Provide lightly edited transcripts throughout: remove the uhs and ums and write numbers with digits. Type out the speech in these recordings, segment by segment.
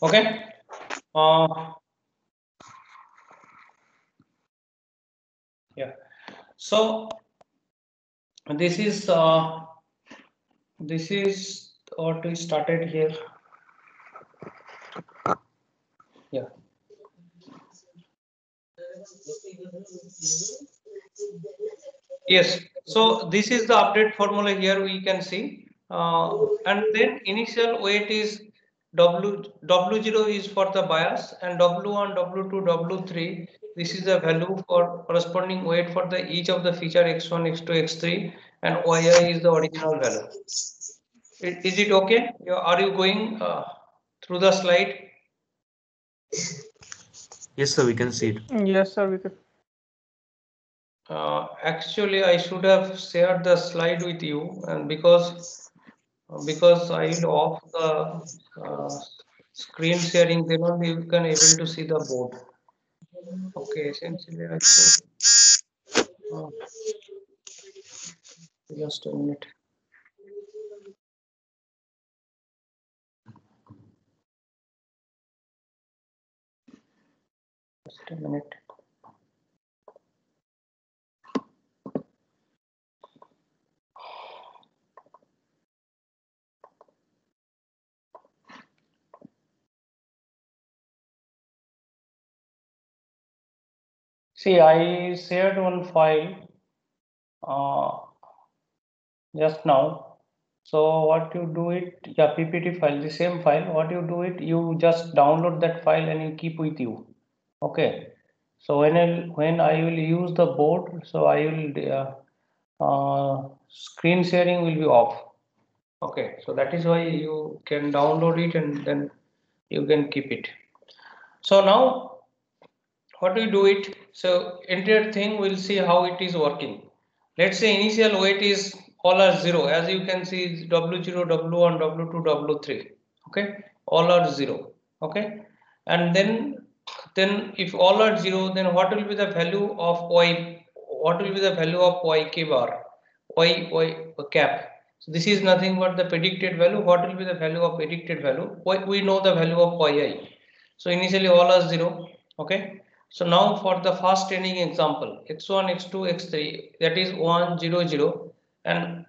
Okay. Yeah. So this is what we started here. Yeah. Yes. So this is the update formula here we can see. And then initial weight is W0 is for the bias and W1, W2, W3. This is the value for corresponding weight for the each of the feature X1, X2, X3 and YI is the original value. Is it okay? Are you going through the slide? Yes, sir, we can see it. Yes, sir, we could. Actually, I should have shared the slide with you, and because I will off the screen sharing, then only you can able to see the board. Okay, essentially, I should uh, just a minute. Just a minute. See, I shared one file just now. So what you do it, yeah, PPT file, the same file. What you do it, you just download that file and you keep with you. Okay. So when I will use the board, so I will screen sharing will be off. Okay. So that is why you can download it and then you can keep it. So now what we do it? So entire thing we'll see how it is working. Let's say initial weight is all are zero. As you can see, W0, W1, W2, W3. Okay, all are zero. Okay, and then if all are zero, then what will be the value of y? What will be the value of yk bar? Y cap. So this is nothing but the predicted value. What will be the value of predicted value? We know the value of yi. So initially all are zero. Okay. So now for the fast training example, x1, x2, x3, that is 1, 0, 0, and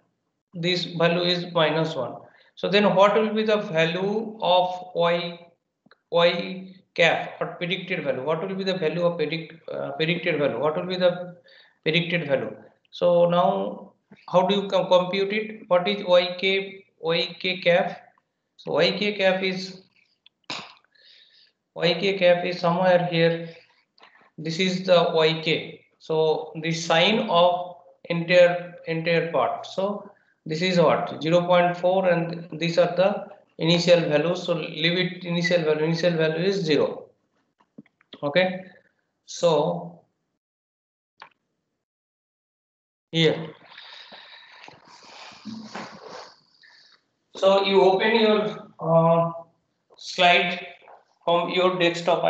this value is -1. So then what will be the value of y cap or predicted value? What will be the value of predicted value? What will be the predicted value? So now how do you compute it? What is yk cap? So yk cap is somewhere here. This is the yk. So the sign of entire part. So this is what 0.4 and these are the initial values. So leave it initial value. Initial value is 0. Okay. So here. So you open your slide from your desktop.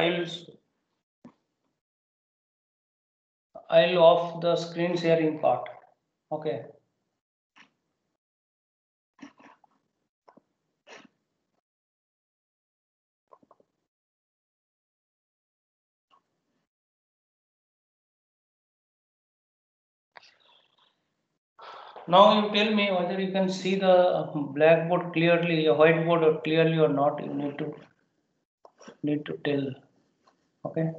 I'll off the screen sharing part. Okay. Now you tell me whether you can see the blackboard clearly, a whiteboard clearly or not. You need to tell. Okay.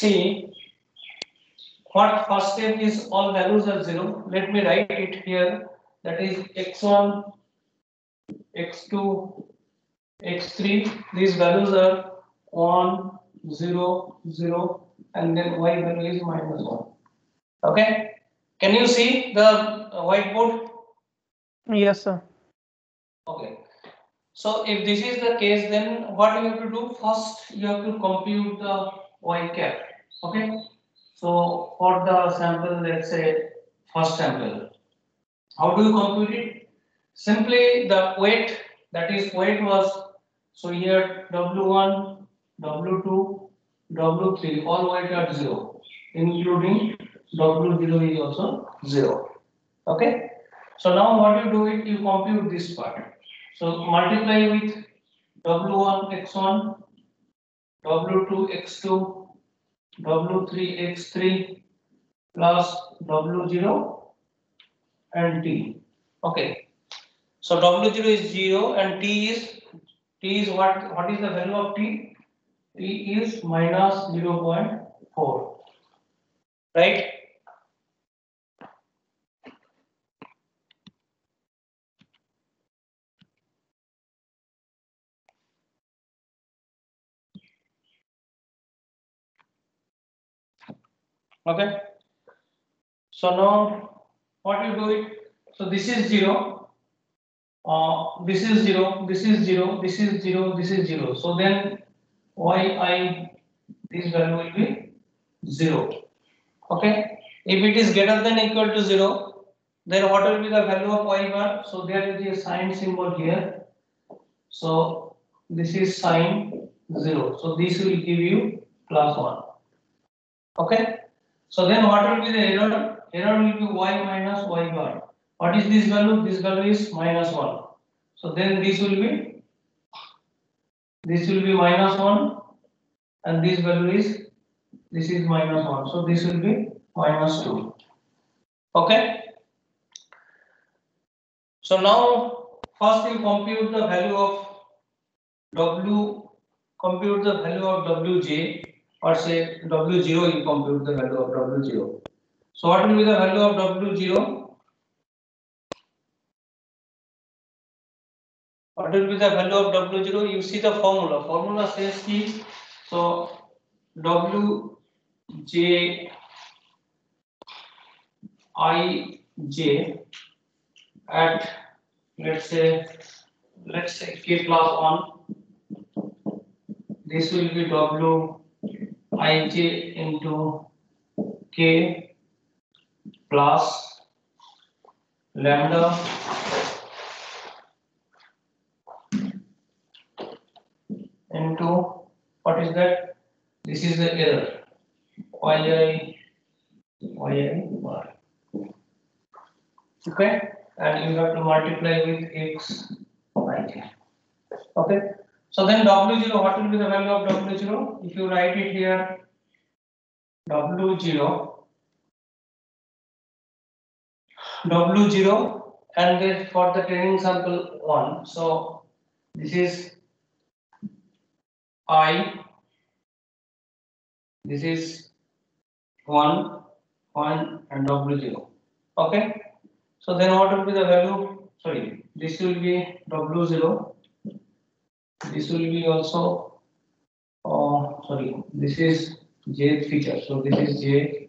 See, what first step is all values are 0. Let me write it here. That is x1, x2, x3. These values are 1, 0, 0, and then y value is -1. Okay. Can you see the whiteboard? Yes, sir. Okay. So if this is the case, then what you have to do first, you have to compute the y cap. Okay. So for the sample, let's say first sample, how do you compute it? simply the weight, that is weight was, so here W1, W2, W3 all weight are 0, including W0 is also 0. Okay. So now what you do it, you compute this part. So multiply with W1 x1, W2 x2, W3 x3 plus W0 and T. Okay. So W0 is 0 and T is what is the value of T? T is minus 0.4. Right? Okay. So now what you do it? So this is 0. This is 0. This is 0. This is 0. This is 0. So then yi, this value will be 0. Okay. If it is greater than equal to 0, then what will be the value of y bar? So there is a sign symbol here. So this is sign 0. So this will give you plus 1. Okay. So then what will be the error? Error will be y minus y bar. What is this value? This value is minus 1. So then this will be minus 1 and this value is minus 1. So this will be minus 2. Okay. So now first you compute the value of compute the value of Wj, or say W0 you compute the value of W0. So what will be the value of W0? What will be the value of W0? You see the formula. Formula says ki, so Wj ij at let's say k plus 1. This will be Wij into k plus lambda into, what is that? This is the error, yi bar. Okay, and you have to multiply with x ij. Okay, so then W0, what will be the value of W0? If you write it here, W0, and then for the training sample 1, so this is I, this is 1 and W0. Okay, so then what will be the value? Sorry, this will be W0, this will be also, sorry, this is J feature, so this is J,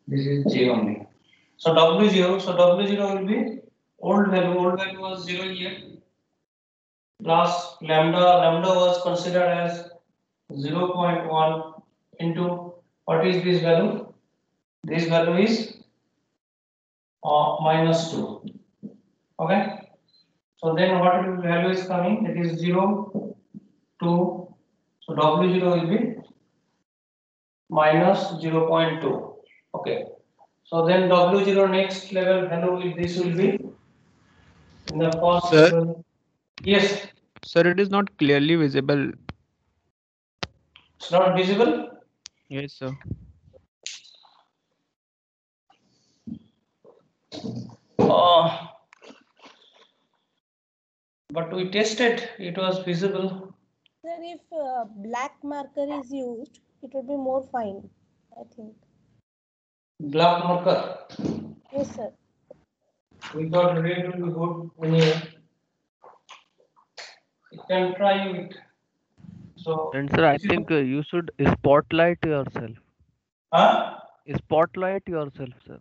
this is J only. So W0 will be old value was 0 here, plus lambda was considered as 0.1 into, what is this value? This value is minus 2. Okay, so then what value is coming? It is 0, 2. So W0 will be minus 0.2. Okay, so then W0 next level value, this will be in the first Sir? level. Yes. Sir, it is not clearly visible. It's not visible? Yes, sir. But we tested, it was visible. Sir, if black marker is used, it would be more fine, I think. Black marker? Yes, sir. We thought red will be good anyway. You can try it. So, And sir, I think you should spotlight yourself. huh? Spotlight yourself, sir.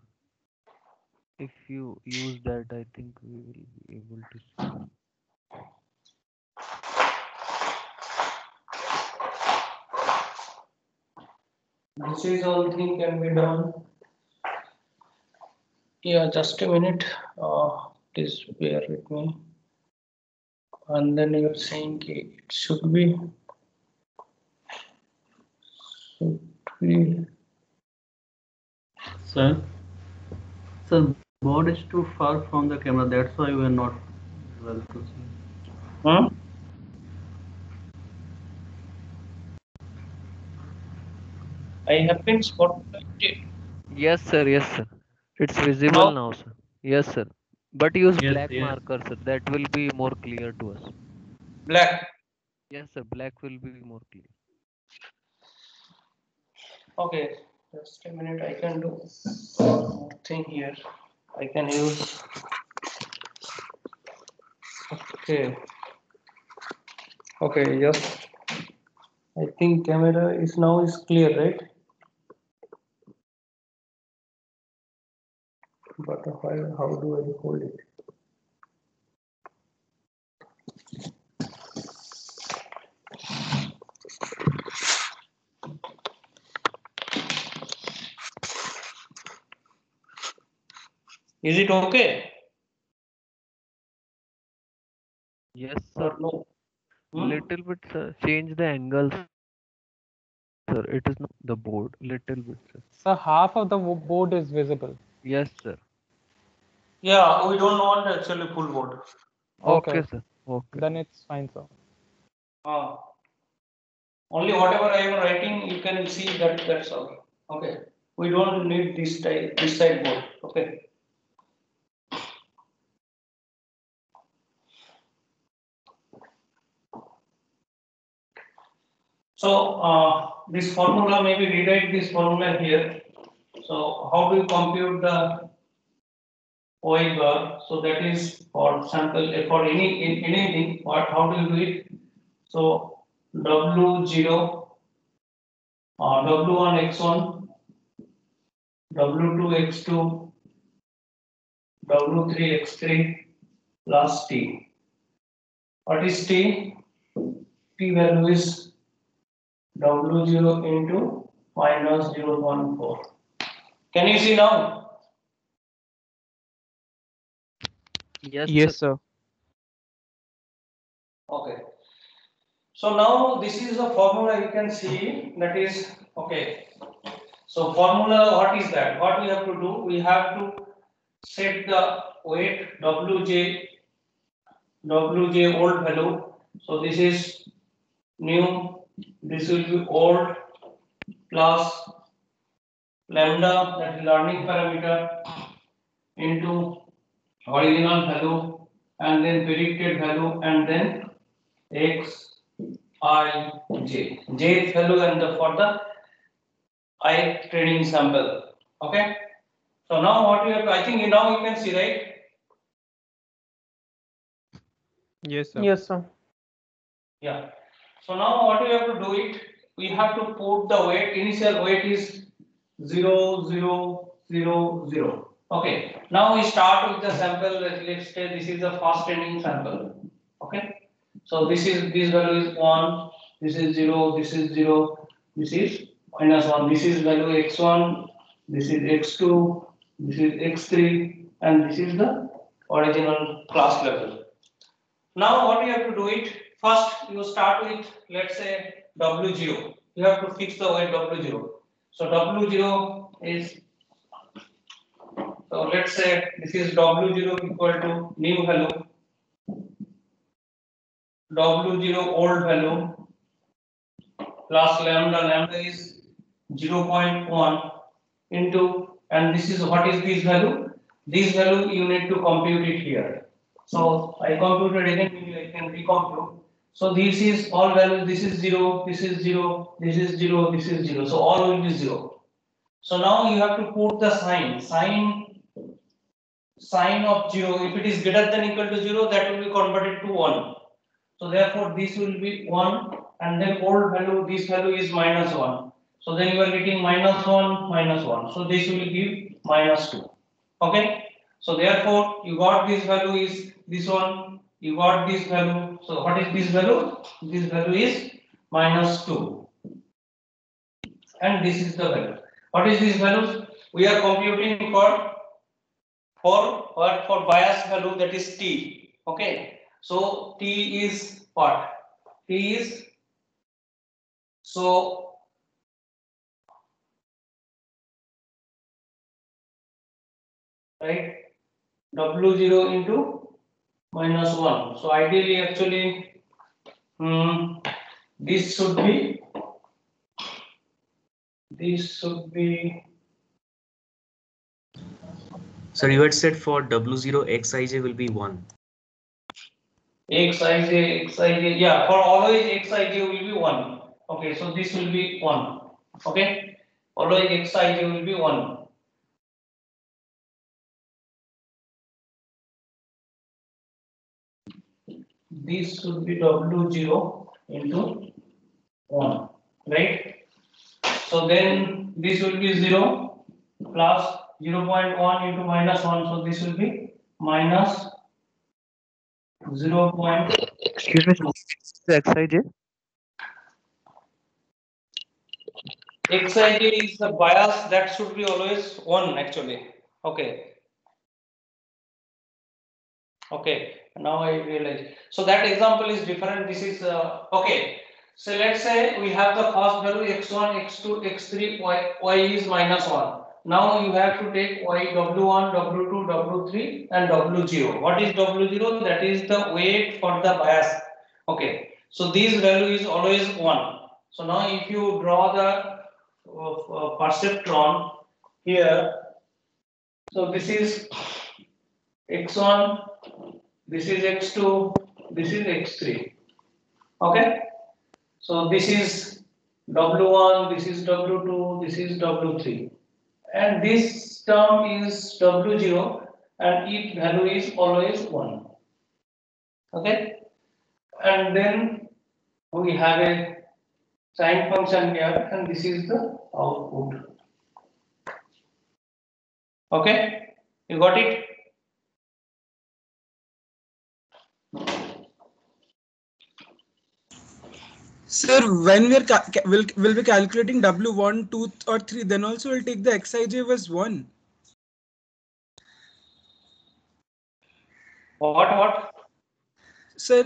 If you use that, I think we will be able to see. This is all thing can be done. Yeah, just a minute. Please bear with me. And then you are saying it should be Sir, board is too far from the camera. That's why we are not able to see. huh? I have been spotlighted. Yes, sir. Yes, sir. It's visible Now, now, sir. Yes, sir. But use Yes, black yes. marker, sir. That will be more clear to us. black. Yes, sir. Black will be more clear. Okay, just a minute. I can do one more thing here. I can use. Okay. Okay. Yes. I think camera is now is clear, right? But how do I hold it? Is it okay Yes, sir. or no? Hmm? Little bit, sir. Change the angle, sir. It is not the board. Little bit, sir. So half of the board is visible. Yes, sir. Yeah, we don't want actually full board. Okay, sir. Okay. Then it's fine, sir. Only whatever I am writing, you can see that. That's all. Okay. We don't need this type, this side board. Okay. So this formula, maybe rewrite this formula here. So how do you compute the OI bar? So that is for sample for anything. What? How do you do it? So W0, W1 x1, W2 x2, W3 x3 plus T. What is T? T value is W0 into minus 0.4. Can you see now? Yes, Yes, sir. sir. Okay. So now this is the formula you can see, that is okay. So formula, what is that? What we have to do? We have to set the weight Wj old value. So this is new. This will be old plus lambda, that is learning parameter, into original value and then predicted value and then x I j jth value and the for the I training sample. Okay. So now what you have, I think now you can see, right? Yes, sir. Yes, sir. Yeah. So now what we have to do it, we have to put the weight, initial weight is 0, 0, 0, 0. Okay. Now we start with the sample, let's say this is the first training sample. Okay. So this value is 1, this is 0, this is 0, this is minus 1, this is value x1, this is x2, this is x3, and this is the original class level. Now what you have to do it, first you start with, let's say W0. You have to fix the weight W0. So W0 is, so let's say this is W0 equal to new value, W0 old value plus lambda is 0.1 into, and this is what is this value? This value you need to compute it here. So I computed again, maybe I can recompute. So this is all values, this is 0, this is 0, this is 0, this is 0. So all will be 0. So now you have to put the sign of 0. If it is greater than equal to 0, that will be converted to 1. So therefore this will be 1 and then old value, this value is minus 1. So then you are getting minus 1, minus 1. So this will give minus 2. Okay. So therefore you got this value is this one, you got this value. So what is this value? This value is minus 2. And this is the value. What is this value? We are computing for for bias value, that is T. Okay, so T is what? T is, so right, W0 into -1. So ideally, actually, this should be So you had said for W0 Xij will be 1. Xij, yeah, for always Xij will be 1. Okay, so this will be 1. Okay, always Xij will be 1. This should be W0 into 1, right? So then this will be 0 plus 0.1 into -1. So this will be minus 0. Excuse me, the Xij? Xij is the bias, that should be always 1 actually. Okay. Okay, now I realize. So that example is different. This is okay. So let's say we have the first value x1, x2, x3, y is -1. Now you have to take y w1, w2, w3 and w0. What is w0? That is the weight for the bias. Okay. So this value is always 1. So now if you draw the perceptron here, so this is x1, this is x2, this is x3. Okay, so this is w1, this is w2, this is w3, and this term is w0, and its value is always 1. Okay, and then we have a sine function here, and this is the output. Okay, you got it? Sir, when we'll be calculating W1, 2 or 3, then also we'll take the Xij as 1. What? Sir,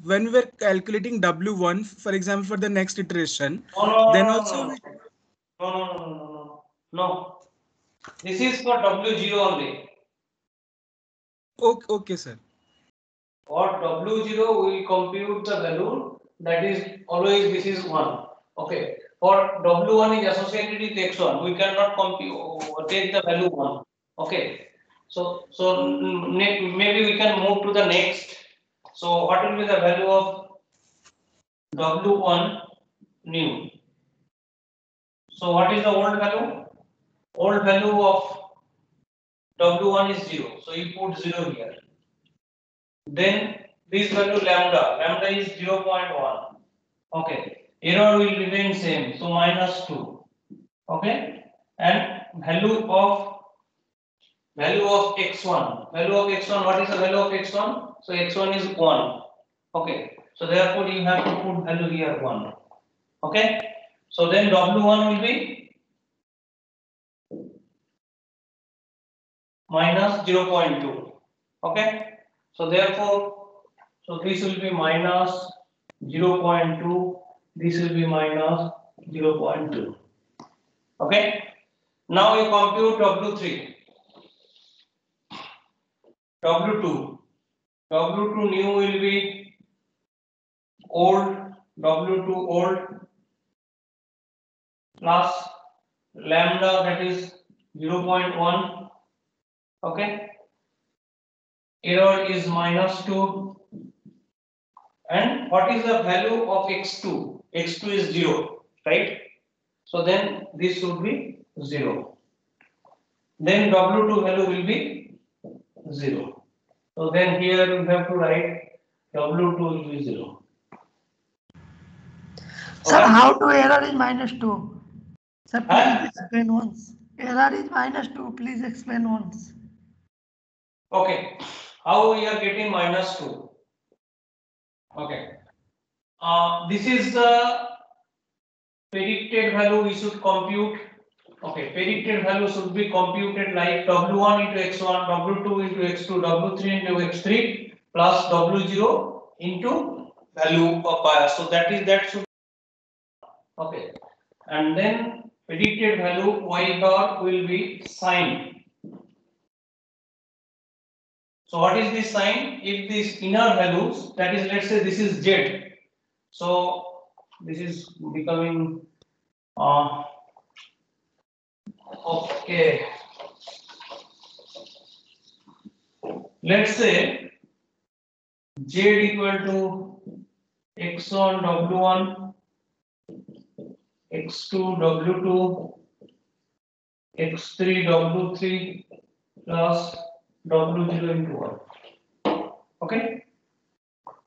when we're calculating W1, for example, for the next iteration, then also No. This is for W0 only. Okay, sir. For W0, we compute the value, that is always this is 1. Okay. For W1 is associated with X1, we cannot compute, take the value 1. Okay. So maybe we can move to the next. So what will be the value of W1 new? So what is the old value? Old value of W1 is 0. So you put 0 here. Then this value lambda is 0.1. Okay, error will remain same, so -2. Okay, and value of x1. What is the value of x1? So x1 is 1. Okay, so therefore you have to put value here 1. Okay, so then w1 will be minus 0.2. Okay, so therefore, so this will be minus 0.2, this will be minus 0.2. Okay, now you compute W3, W2 new will be old, W2 old plus lambda, that is 0.1. Okay, error is -2. And what is the value of x2? X2 is 0, right? So then this should be 0. Then W2 value will be 0. So then here we have to write W2 will be 0. Sir, how to error is -2? Sir, please explain once. Error is -2. Please explain once. Okay. How we are getting -2? Okay. This is the predicted value we should compute. Okay, predicted value should be computed like W1 into X1, W2 into X2, W3 into X3 plus W0 into value of bias. So that should okay. And then predicted value Y bar will be sine. So what is this sine? If these inner values, that is, let's say this is Z. So this is becoming okay. Let's say Z equal to X1 W1, X2 W2, X3 W3 plus W0 into 1. Okay,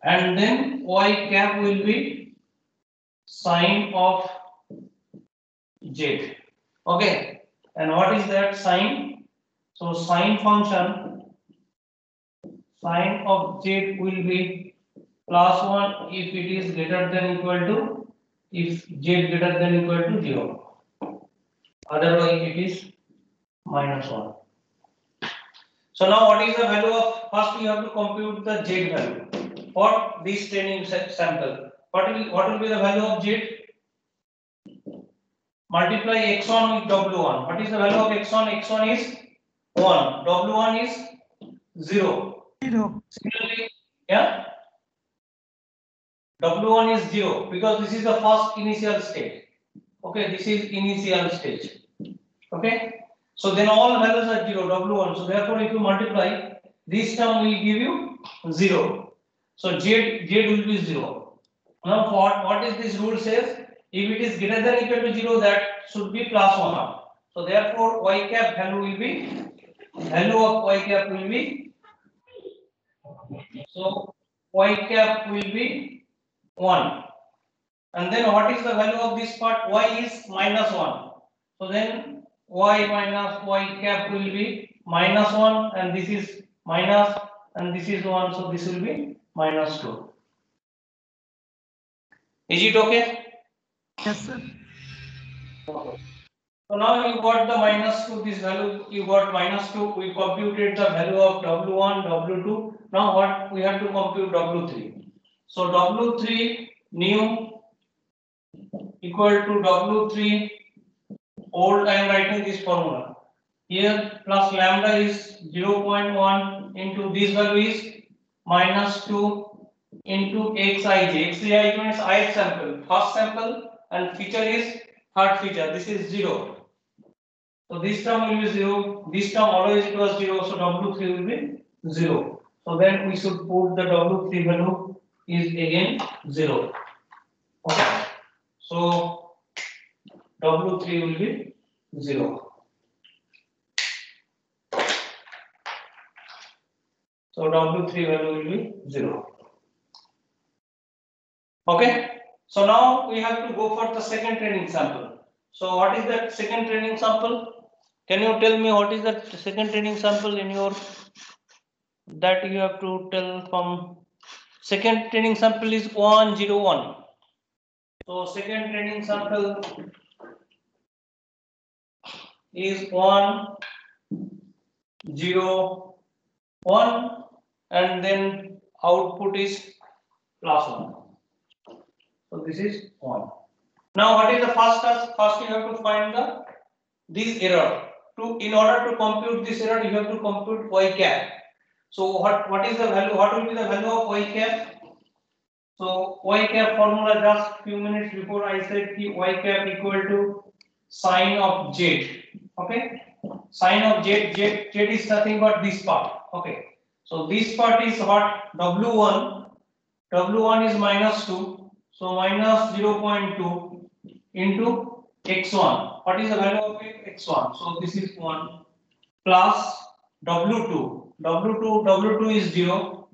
and then Y cap will be sine of Z. Okay, and what is that sine? So sine function, sine of Z will be plus 1 if it is greater than equal to, if Z greater than equal to 0. Otherwise it is minus 1. So now what is the value of, first you have to compute the Z value for this training sample. What will be the value of Z? Multiply X1 with W1. What is the value of X1? X1 is 1. W1 is 0. 0. Similarly, yeah, W1 is 0 because this is the first initial state. Okay, this is initial stage. Okay, so then all values are 0, W1. So therefore, if you multiply, this term will give you 0. So Z will be 0. Now, what is this rule says? If it is greater than equal to 0, that should be plus 1. So therefore, Y cap value will be, value of Y cap will be, so Y cap will be 1. And then what is the value of this part? Y is minus 1. So then Y minus Y cap will be minus 1, and this is minus, and this is 1. So this will be minus 2. Is it okay? Yes, sir. So now you got the minus 2, this value, you got minus 2, we computed the value of W1, W2. Now what we have to compute W3. So W3 new equal to W3 old, I am writing this formula. Here plus lambda is 0.1 into this value is minus 2 into xij. Xij means ith sample, first sample, and feature is third feature. This is 0. So this term will be 0. This term always it was 0. So W3 will be 0. So then we should put the W3 value is again 0. Okay. So W3 will be 0. So W3 value will be 0. Okay. So now we have to go for the second training sample. So what is that second training sample? Can you tell me what is the second training sample in your, that you have to tell from? Second training sample is 101. So second training sample is 101, and then output is plus 1. So this is 1. Now what is the first task? First you have to find the this error. In order to compute this error, you have to compute Y cap. So what is the value? What will be the value of Y cap? So Y cap formula, just few minutes before I said Y cap equal to sine of Z. Okay, sine of Z is nothing but this part. Okay, so this part is what? W1 is minus 2. So minus 0.2 into x1. What is the value of x1? So this is 1 plus W2. W2 is 0.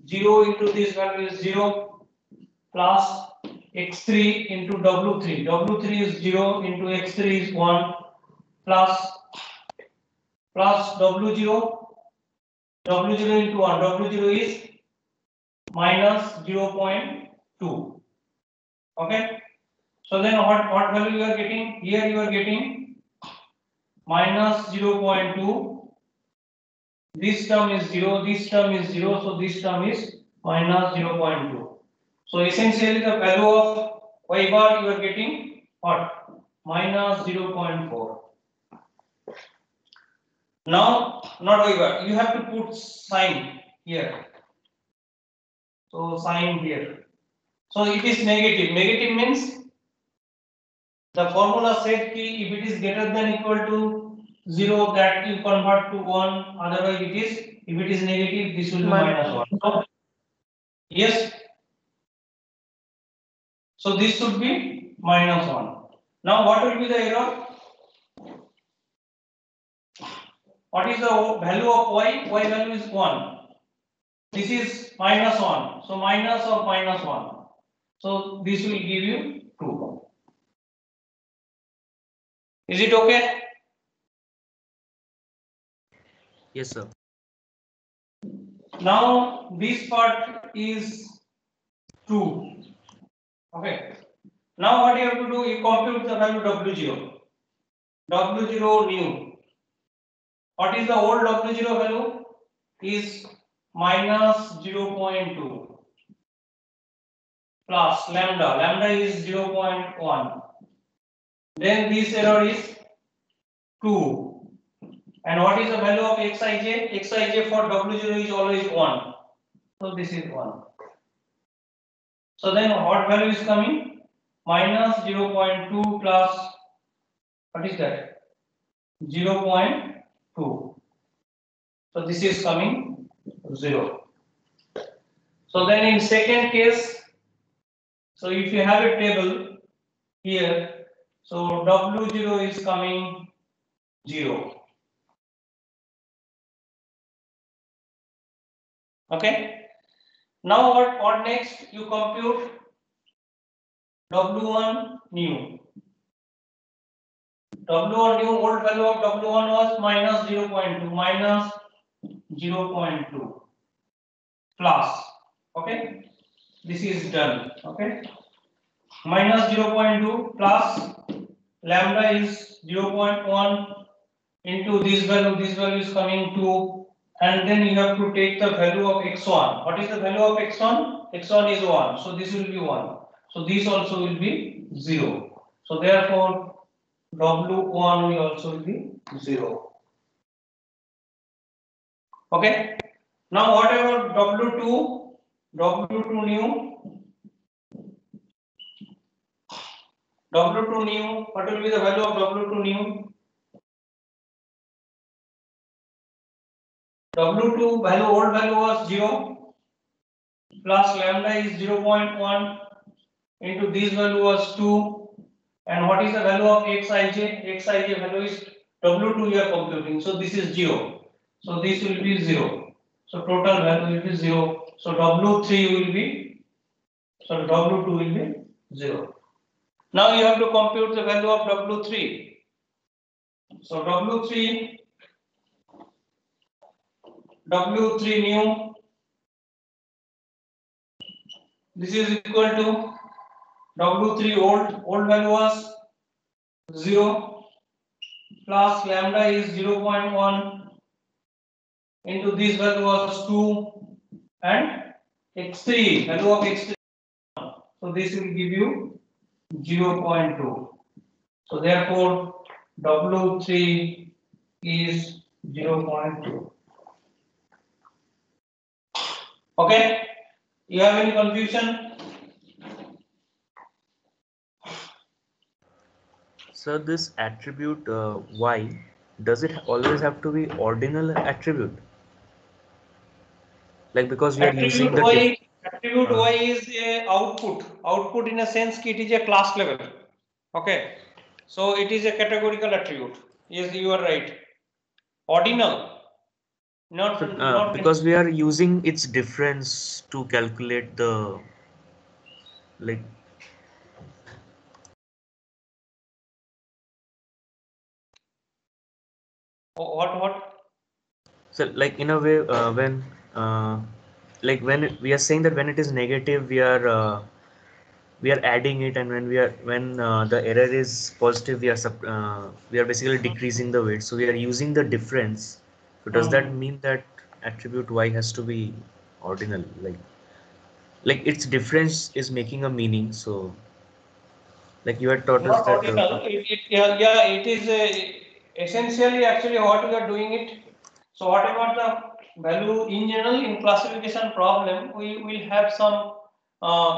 0 into this value is 0 plus x3 into W3. W3 is 0 into x3 is 1 plus W0. W0 into 1. W0 is minus 0.2. Okay. So then what value you are getting? Here you are getting minus 0.2. This term is 0, this term is 0, so this term is minus 0.2. So essentially the value of y bar you are getting what? Minus 0.4. Now, not y bar, you have to put sign here. So sign here. So it is negative. Negative means the formula said ki if it is greater than equal to 0, that you convert to 1. Otherwise it is, if it is negative, this will be minus 1. So, yes. So this should be minus 1. Now what will be the error? What is the value of y? Y value is 1. This is minus 1. So minus of minus 1. So this will give you 2. Is it okay? Yes, sir. Now this part is 2. Okay. Now what you have to do, you compute the value W0. W0 new. What is the old W0 value? Is minus 0.2 plus lambda. Lambda is 0.1. Then this error is 2. And what is the value of xij? Xij for W0 is always 1. So this is 1. So then what value is coming? Minus 0.2 plus, what is that? 0.2. So this is coming 0. So then in second case, so if you have a table here, so W0 is coming 0. Okay. Now what next? You compute W1 new. W1 new, old value of W1 was minus 0.2, minus 0.2 plus. Okay. This is done. Okay. Minus 0.2 plus lambda is 0.1 into this value is coming 2, and then you have to take the value of x1. What is the value of x1? X1 is 1, so this will be 1. So this also will be 0. So therefore W1 will also be 0. Okay. Now what about W2? W2 new. W2 new. What will be the value of W2 new? W2 value, old value was 0 plus lambda is 0.1 into this value was 2, and what is the value of xij? Xij value is W2 you are computing, so this is 0. So this will be 0. So total value will be 0. So W3 will be, so W2 will be 0. Now you have to compute the value of W3. So W3 new, this is equal to W3 old value was 0 plus lambda is 0.1 into this value was 2, and x3 value of x3. So this will give you 0.2. So therefore W3 is 0.2. Okay. You have any confusion? So this attribute y, does it always have to be ordinal attribute? Like because we are using the attribute y is a output. Output in a sense it is a class level. Okay. So it is a categorical attribute. Yes, you are right. Ordinal. Not because we are using its difference to calculate the like. What? So like in a way when like when we are saying that when it is negative we are we are adding it, and when the error is positive, we are basically decreasing the weight. So we are using the difference. So does that mean that attribute y has to be ordinal? Like its difference is making a meaning. So like you had taught us Not that. ordinal. Yeah, it is essentially actually what we are doing it. So whatever the value in general in classification problem, we will have some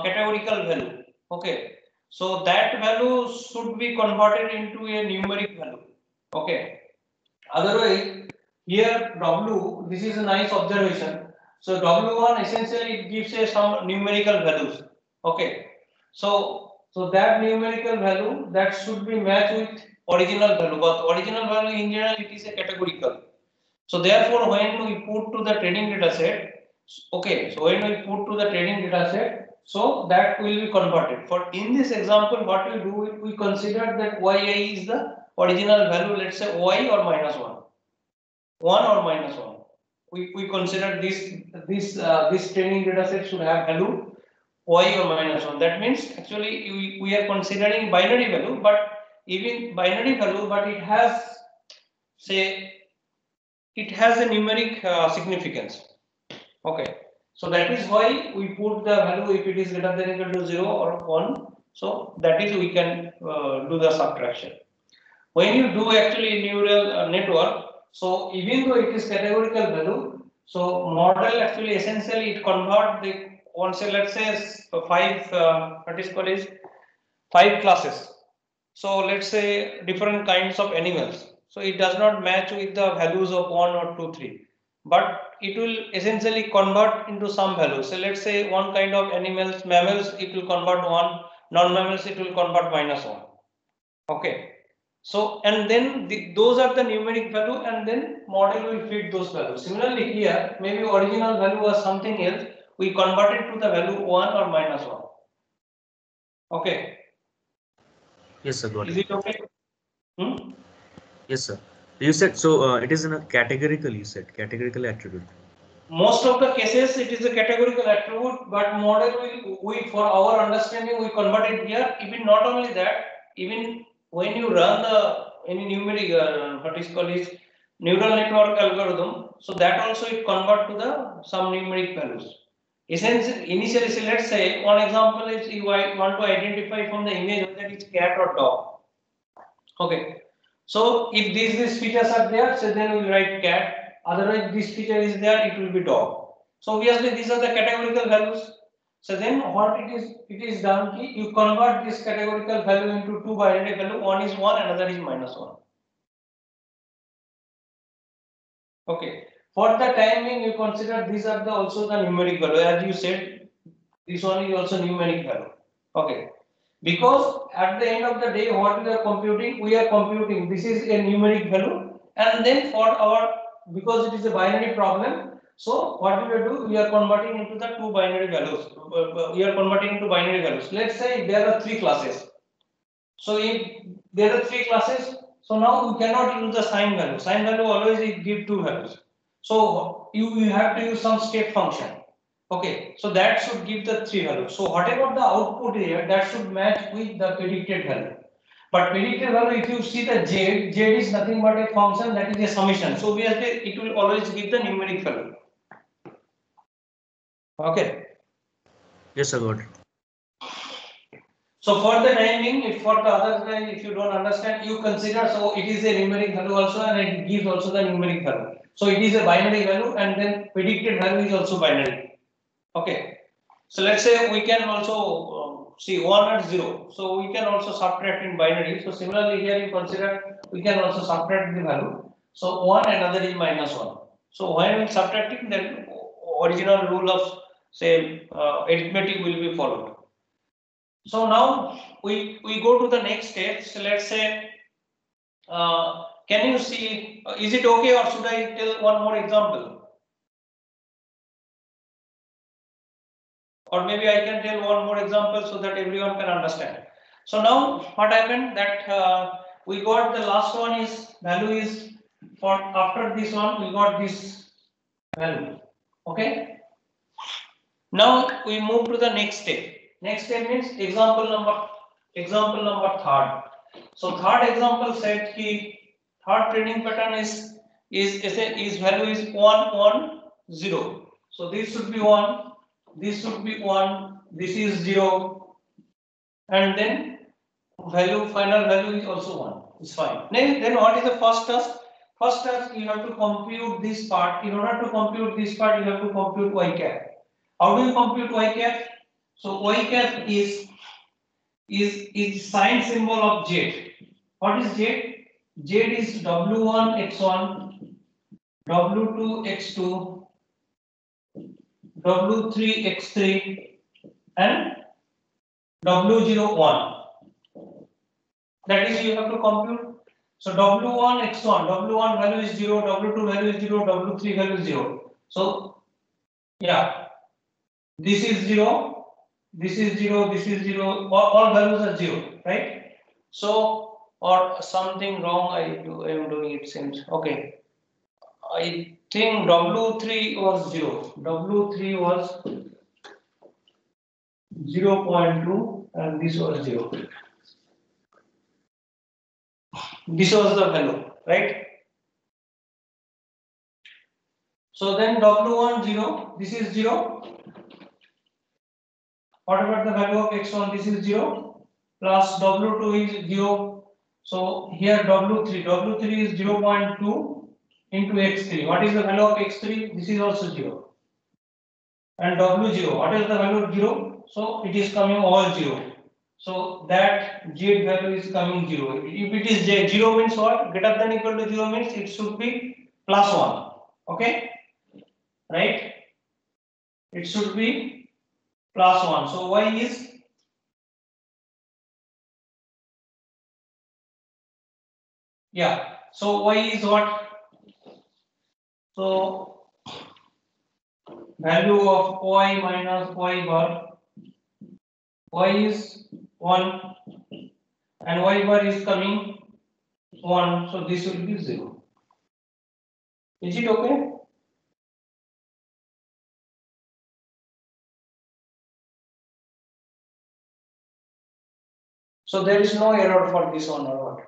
categorical value. Okay. So that value should be converted into a numeric value. Okay. Otherwise, here W, this is a nice observation. So W1 essentially it gives a some numerical values. Okay. So that numerical value that should be matched with original value, but original value in general it is a categorical. So therefore, when we put to the training data set, okay, so when we put to the training data set, so that will be converted. For in this example, what we do, we consider that yi is the original value, let's say y or minus 1. 1 or minus 1. We consider this training data set should have value y or minus 1. That means actually we are considering binary value, but even binary value, but it has say it has a numeric significance. Okay, so that is why we put the value if it is greater than equal to 0 or 1. So that is we can do the subtraction. When you do actually neural network, so even though it is categorical value, so model actually essentially it convert the one say let's say 5 classes. So let's say different kinds of animals. So it does not match with the values of 1 or 2, 3, but it will essentially convert into some values. So let's say one kind of animals, mammals, it will convert 1, non-mammals, it will convert minus 1. Okay. So, and then those are the numeric value, and then model will fit those values. Similarly here, maybe original value was something else, we convert it to the value 1 or minus 1. Okay. Yes, sir. Got Is it. it okay? Yes, sir. You said so. It is in a categorical. You said categorical attribute. Most of the cases, it is a categorical attribute, but model we for our understanding we convert it here. Even not only that, even when you run the any numeric what is called is neural network algorithm, so that also it convert to the some numeric values. Essentially, initially, so let's say one example is you want to identify from the image whether it's cat or dog. Okay, so if these features are there, so then we write cat. Otherwise, this feature is there, it will be dog. So obviously, these are the categorical values. So then what it is done, you convert this categorical value into two binary value. One is 1, another is minus 1. Okay. For the timing, you consider these are also the numeric value. As you said, this one is also numeric value. Okay. Because at the end of the day, what we are computing, this is a numeric value, and then for our, because it is a binary problem, so what we will do, we are converting into the two binary values. We are converting into binary values. Let's say there are 3 classes. So if there are 3 classes, so now we cannot use the sign value. Sign value always give 2 values. So you have to use some step function. Okay, so that should give the 3 values. So whatever the output here, that should match with the predicted value. But predicted value, if you see the z is nothing but a function that is a summation. So obviously it will always give the numeric value. Okay. Yes, sir. Got it. So for the timing, if for the other time, if you don't understand, you consider, so it is a numeric value also, and it gives also the numeric value. So it is a binary value, and then predicted value is also binary. Okay. So let's say we can also see 1 and 0. So we can also subtract in binary. So similarly here you consider we can also subtract the value. So 1 and another is minus 1. So when we subtracting, then original rule of say arithmetic will be followed. So now we go to the next step. So let's say, can you see? Is it okay, or should I tell one more example? Or maybe I can tell one more example so that everyone can understand. So now what happened that we got the last one is value is for after this one we got this value. Okay. Now we move to the next step. Next step means example number third. So third example said ki third training pattern is value is 1 1 0. So this should be 1, this should be 1, this is 0, and then final value is also 1. It's fine. Then what is the first task? First task, you have to compute this part. In order to compute this part, you have to compute y cap. How do you compute y cap? So y cap is sign symbol of z. What is z? Z is w1 x1, w2 x2, w3 x3, and w0 1. That is, you have to compute. So w1 x1, w1 value is 0, w2 value is 0, w3 value is 0. So yeah, this is 0, this is 0, this is 0, all values are 0, right? So, or something wrong I am doing, it seems. Okay, I think w3 was 0, w3 was 0.2 and this was 0. This was the value, right? So then w1 0, this is 0. What about the value of x1? This is 0 plus w2 is 0. So here w3 is 0.2 into x3. What is the value of x3? This is also 0. And w0, what is the value of 0? So it is coming all 0. So that z value is coming 0. If it is 0 means what? Greater than equal to 0 means it should be plus 1. Okay? Right? It should be plus 1. So y is so y is what? So value of y minus y bar, y is 1 and y bar is coming 1, so this will be 0. Is it okay? So there is no error for this one or what?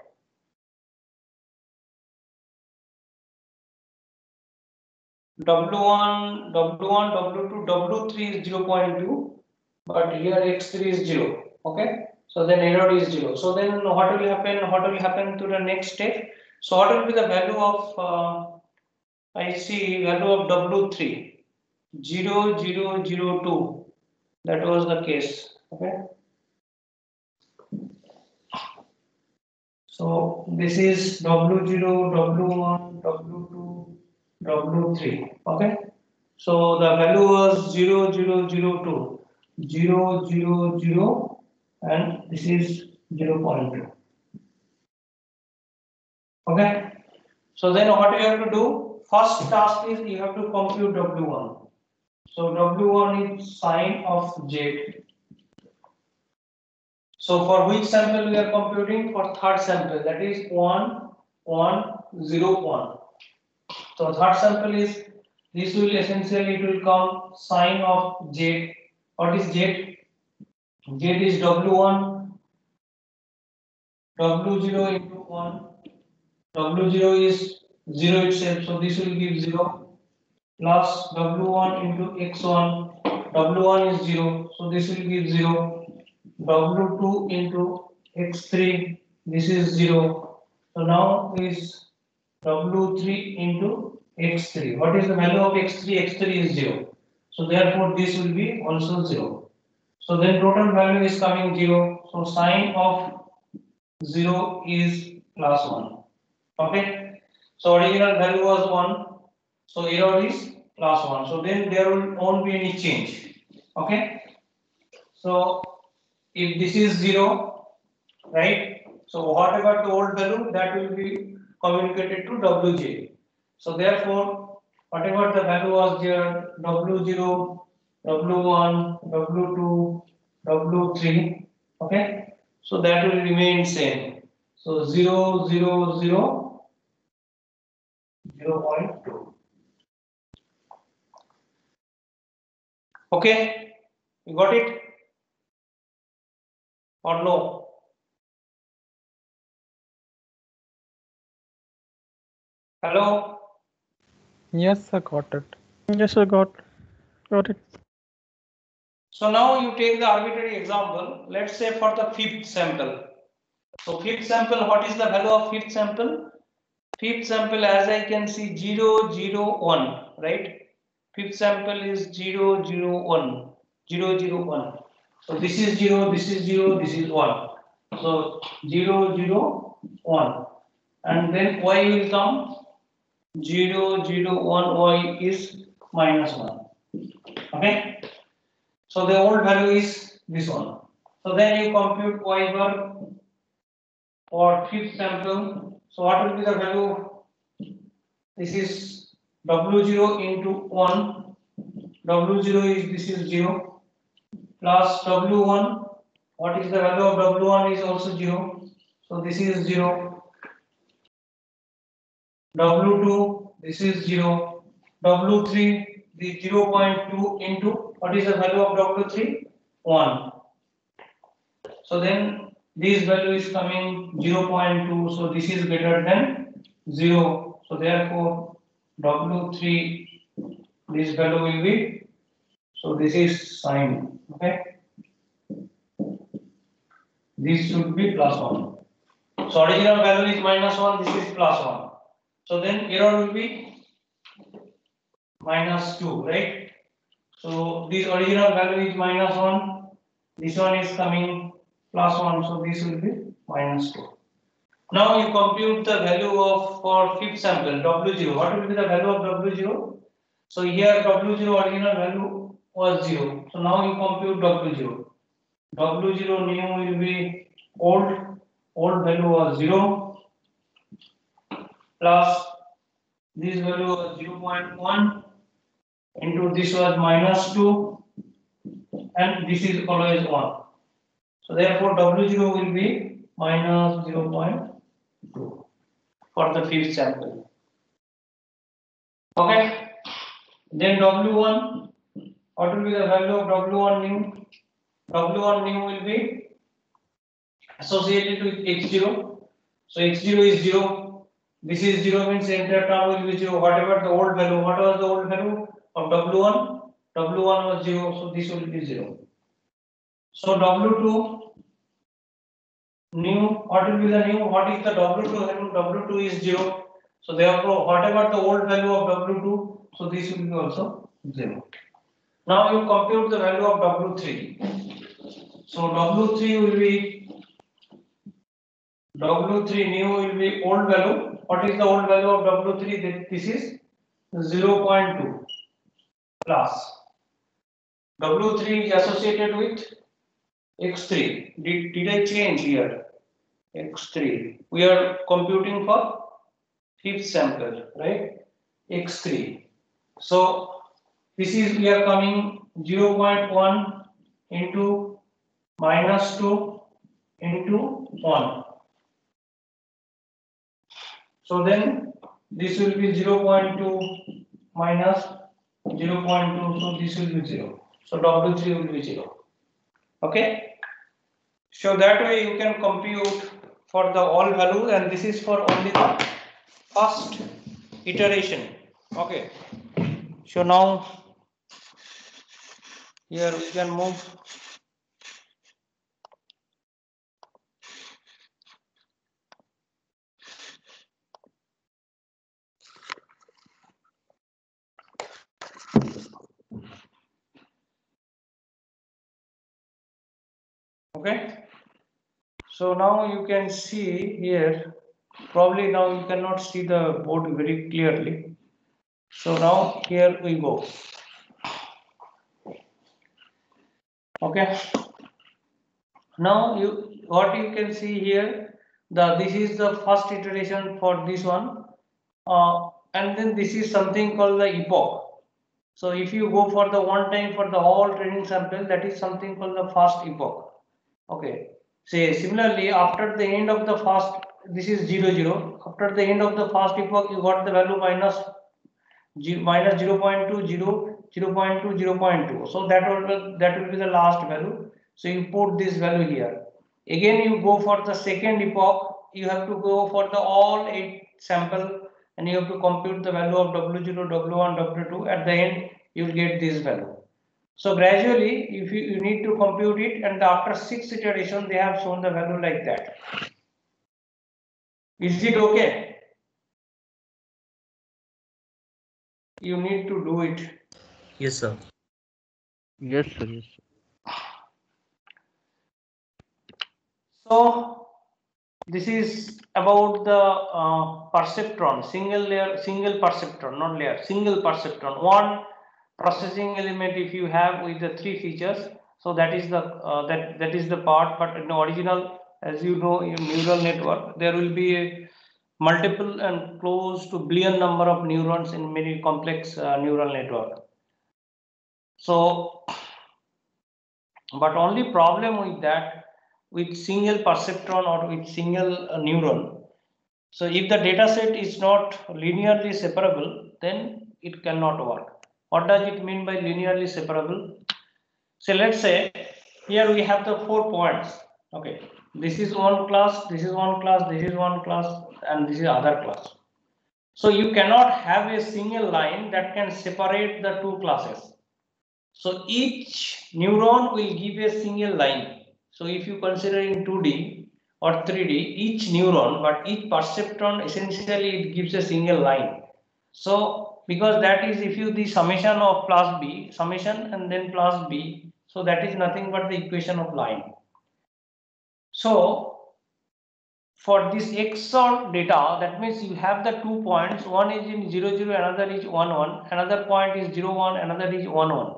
W1, W2, W3 is 0.2, but here x3 is 0. Okay, so then error is 0. So then what will happen? What will happen to the next step? So what will be the value of I see value of W3 0 0 0 2. That was the case. Okay. So this is W0, W1, W2, W3. Okay. So the value was 0 0 0 2, 0 0 0, and this is 0.2. Okay. So then what you have to do? First task is you have to compute W1. So W1 is sine of Z. So for which sample we are computing? For third sample, that is 1 1 0 1. So third sample is, this will essentially, it will come sine of Z. What is Z? Z is W1, W0 into 1. W0 is 0 itself, so this will give 0 plus W1 into X1. W1 is 0, so this will give 0. W2 into X3, this is 0. So now is W3 into X3. What is the value of X3? X3 is 0. So therefore this will be also 0. So then total value is coming 0. So sine of 0 is plus 1. Okay. So original value was 1. So error is plus 1. So then there won't be any change. Okay. So if this is 0, right? So whatever the old value, that will be communicated to Wj. So therefore, whatever the value was there, W0, W1, W2, W3, okay? So that will remain same. So 0, 0, 0, 0.2. Okay, you got it? or no? Hello? Yes, sir, got it. Yes, sir. Got it. So now you take the arbitrary example. Let's say for the fifth sample. So fifth sample, what is the value of fifth sample? Fifth sample, as I can see, 0, 0, 1, right? Fifth sample is 0, 0, 1, 0, 0, 1. So this is 0, this is 0, this is 1. So 0, 0, 1. And then y will come 0, 0, 1, y is minus 1. Okay? So the old value is this one. So then you compute y bar for fifth sample. So what will be the value? This is W0 into 1. W0 is, this is 0, plus W1. What is the value of W1 is also 0. So this is 0. W2, this is 0. W3, the 0.2 into, what is the value of W3? 1. So then this value is coming 0.2. So this is greater than 0. So therefore W3, this value will be, so this is sign, okay? This should be plus 1. So original value is minus 1, this is plus 1. So then error will be minus 2, right? So this original value is minus 1, this one is coming plus 1, so this will be minus 2. Now you compute the value of for fifth sample W0. What will be the value of W0? So here W0 original value was 0. So now you compute W0. W0 new will be old value was 0 plus this value was 0.1 into this was minus 2 and this is always 1. So therefore W0 will be minus 0.2 for the fifth sample. Okay. Then W1, what will be the value of W1 new? W1 new will be associated with X0. So X0 is 0. This is 0 means entire term will be 0. Whatever the old value, what was the old value of W1? W1 was 0, so this will be 0. So W2 new, what will be the new? What is the W2 value? W2 is 0. So therefore, whatever the old value of W2, so this will be also 0. Now you compute the value of W3. So W3 will be, W3 new will be old value. What is the old value of W3? This is 0.2 plus. W3 is associated with X3. Did I change here? X3. We are computing for fifth sample, right? X3. So this is, we are coming 0.1 into minus 2 into 1. So then this will be 0.2 minus 0.2. So this will be 0. So W3 will be 0. Okay. So that way you can compute for the all values, and this is for only the first iteration. Okay. So now here we can move. Okay. So now you can see here, probably now you cannot see the board very clearly. So now here we go. Okay. Now what you can see here, this is the first iteration for this one, and then this is something called the epoch. So if you go for the one time for the whole training sample, that is something called the first epoch. Okay. Say similarly, after the end of the first, this is 0, 0. After the end of the first epoch, you got the value minus 0.2, 0, 0.2, 0.2. So that will be the last value. So you put this value here. Again, you go for the second epoch, you have to go for the all 8 sample and you have to compute the value of W0, W1, W2. At the end, you will get this value. So gradually, if you need to compute it, and after 6 iteration, they have shown the value like that. Is it okay? You need to do it. Yes, sir. Yes, sir. Yes, sir. So this is about the perceptron, single layer, single perceptron, not layer, single perceptron. One processing element if you have with the 3 features. So that is the that is the part. But in the original, as you know, in neural network, there will be a multiple and close to billion number of neurons in many complex neural network. So, but only problem with that, with single perceptron or with single neuron. So if the data set is not linearly separable, then it cannot work. What does it mean by linearly separable? So let's say here we have the 4 points. Okay, this is one class, this is one class, this is one class, and this is other class. So you cannot have a single line that can separate the 2 classes. So each neuron will give a single line. So if you consider in 2D or 3D, each neuron, but each perceptron essentially it gives a single line. So because that is if you the summation of plus B, summation and then plus B, so that is nothing but the equation of line. So for this XOR data, that means you have the 2 points, one is in 0, 0, another is 1, 1, another point is 0, 1, another is 1, 1.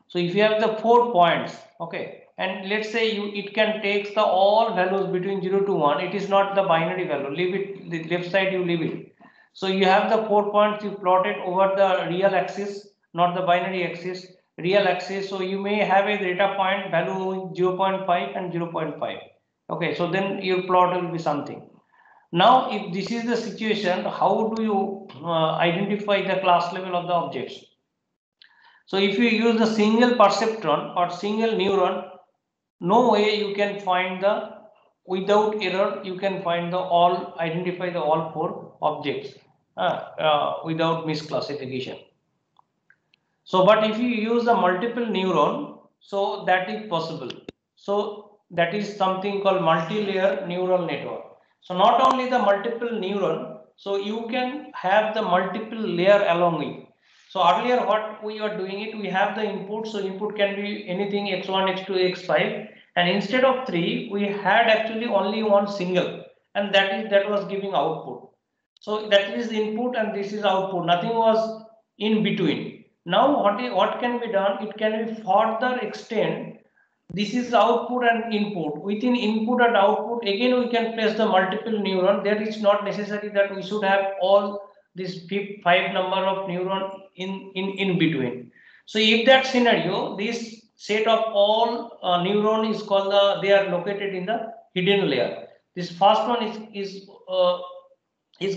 So if you have the 4 points, okay, and let's say it can take the all values between 0 to 1, it is not the binary value, leave it, the left side you leave it. So you have the 4 points you plotted over the real axis, not the binary axis, real axis. So you may have a data point value 0.5 and 0.5. Okay, so then your plot will be something. Now, if this is the situation, how do you identify the class level of the objects? So if you use the single perceptron or single neuron, no way you can find the, without error, you can find the all, identify the all 4 objects without misclassification. So, but if you use the multiple neuron, so that is possible. So that is something called multi-layer neural network. So not only the multiple neuron, so you can have the multiple layer along with. So earlier what we were doing it, we have the input. So input can be anything x1, x2, x5, and instead of 3, we had actually only one single, and that was giving output. So that is input and this is output. Nothing was in between. Now what can be done? It can be further extend. This is output and input. Within input and output, again we can place the multiple neuron. There is not necessary that we should have all this 5 number of neuron in between. So if that scenario, this set of all neuron is called they are located in the hidden layer. This first one is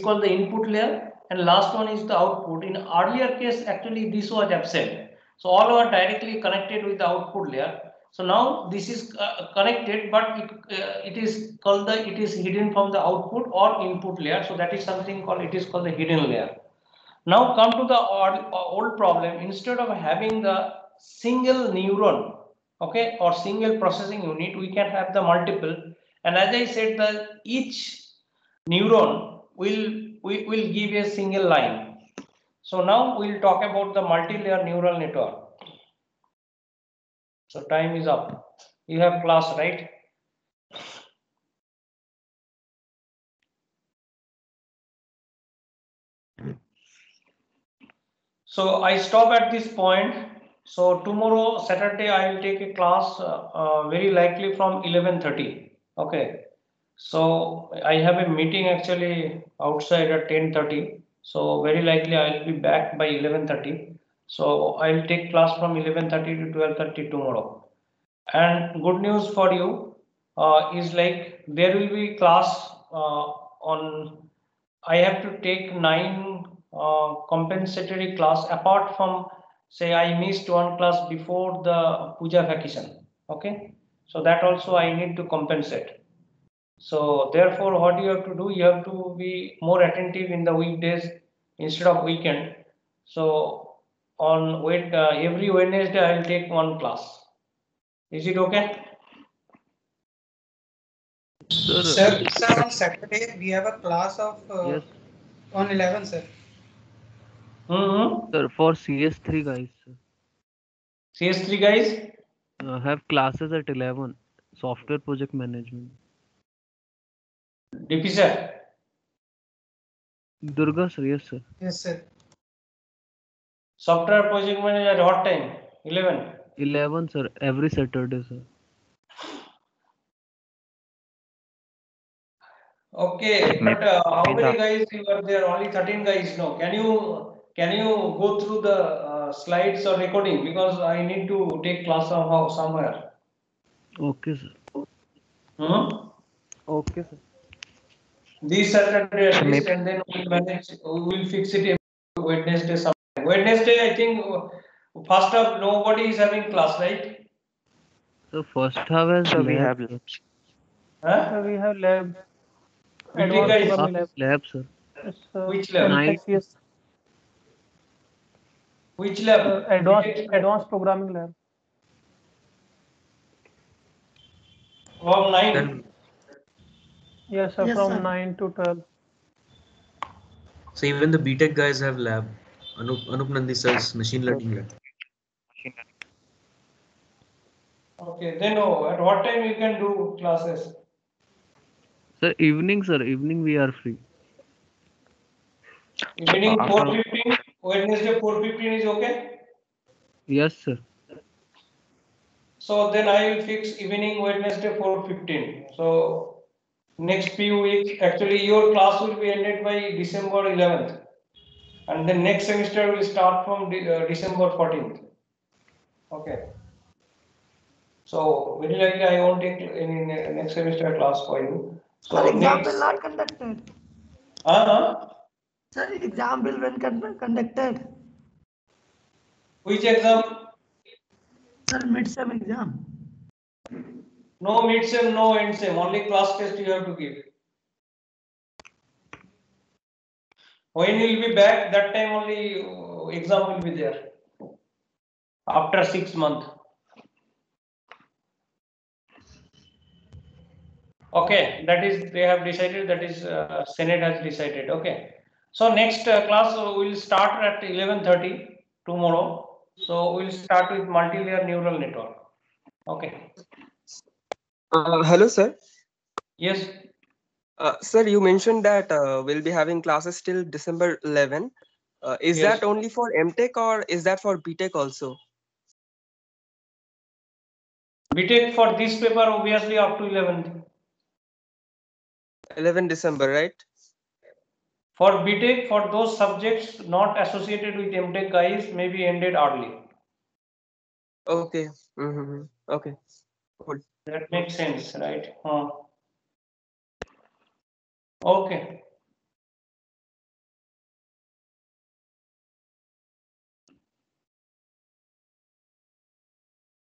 called the input layer, and last one is the output. In earlier case, actually this was absent. So all are directly connected with the output layer. So now this is connected, but it is called it is hidden from the output or input layer. So that is something called, it is called the hidden layer. Now come to the old problem. Instead of having the single neuron, okay, or single processing unit, we can have the multiple. And as I said, that each neuron will give a single line. So now we'll talk about the multi-layer neural network. So time is up. You have class, right? So I stop at this point. So tomorrow Saturday I will take a class very likely from 11:30. Okay. So I have a meeting actually outside at 10:30. So very likely I will be back by 11:30. So I will take class from 11:30 to 12:30 tomorrow. And good news for you is like there will be class on. I have to take 9 compensatory class apart from, say, I missed one class before the puja vacation. Okay, so that also I need to compensate. So therefore, what you have to do, you have to be more attentive in the weekdays instead of weekend. So on every Wednesday, I will take one class. Is it okay? Sir, Sir, on Saturday we have a class of yes, on 11, sir. Mm-hmm. sir, for CS3 guys, sir, CS3 guys. have classes at 11. Software project management. DP sir. Durga sir, yes sir. Yes, sir. Software project manager at what time? 11. 11 sir, every Saturday sir. Okay, but how many guys you are there? Only 13 guys. No. Can you go through the slides or recording, because I need to take class somehow somewhere. Okay sir. Hmm? Okay sir. This Saturday at least, and then we'll manage. We will fix it Wednesday sometime. Wednesday, I think first up nobody is having class, right? So first half has lab. Sir. Huh? We have lab, BTech advanced guys, programming lab. Lab sir. It's which lab? Nine. MTech CS, Which lab? advanced programming lab. From 9. Then, Yes, sir, Yes, from sir. 9 to 12. so even the BTech guys have lab. Anup Nandi sir's machine learning lab. Okay, then at what time you can do classes? Sir, evening sir, evening we are free. Evening 4:15, Wednesday 4:15 is okay? Yes sir. So then I will fix evening Wednesday 4:15. So next few weeks, actually your class will be ended by December 11th. And then next semester will start from December 14th. Okay. So very likely I won't take any next semester class for you. Sir, So exam next, will not conducted. Sir, exam will when conducted. which exam? Sir, mid-sem exam. No mid-sem, no end-sem, only class test you have to give. When you will be back, that time only exam will be there. After 6 months. Okay, that is, they have decided, that is Senate has decided. Okay. So next class we will start at 11:30 tomorrow. So we will start with multi-layer neural network. Okay. Hello, sir. Yes. Sir, you mentioned that we'll be having classes till December 11. Is Yes. that only for MTech or is that for BTech also? BTech for this paper obviously up to 11th. 11 December, right? For BTech, for those subjects not associated with MTech guys, may be ended early. Okay. Okay. Cool. That makes sense, right? Okay.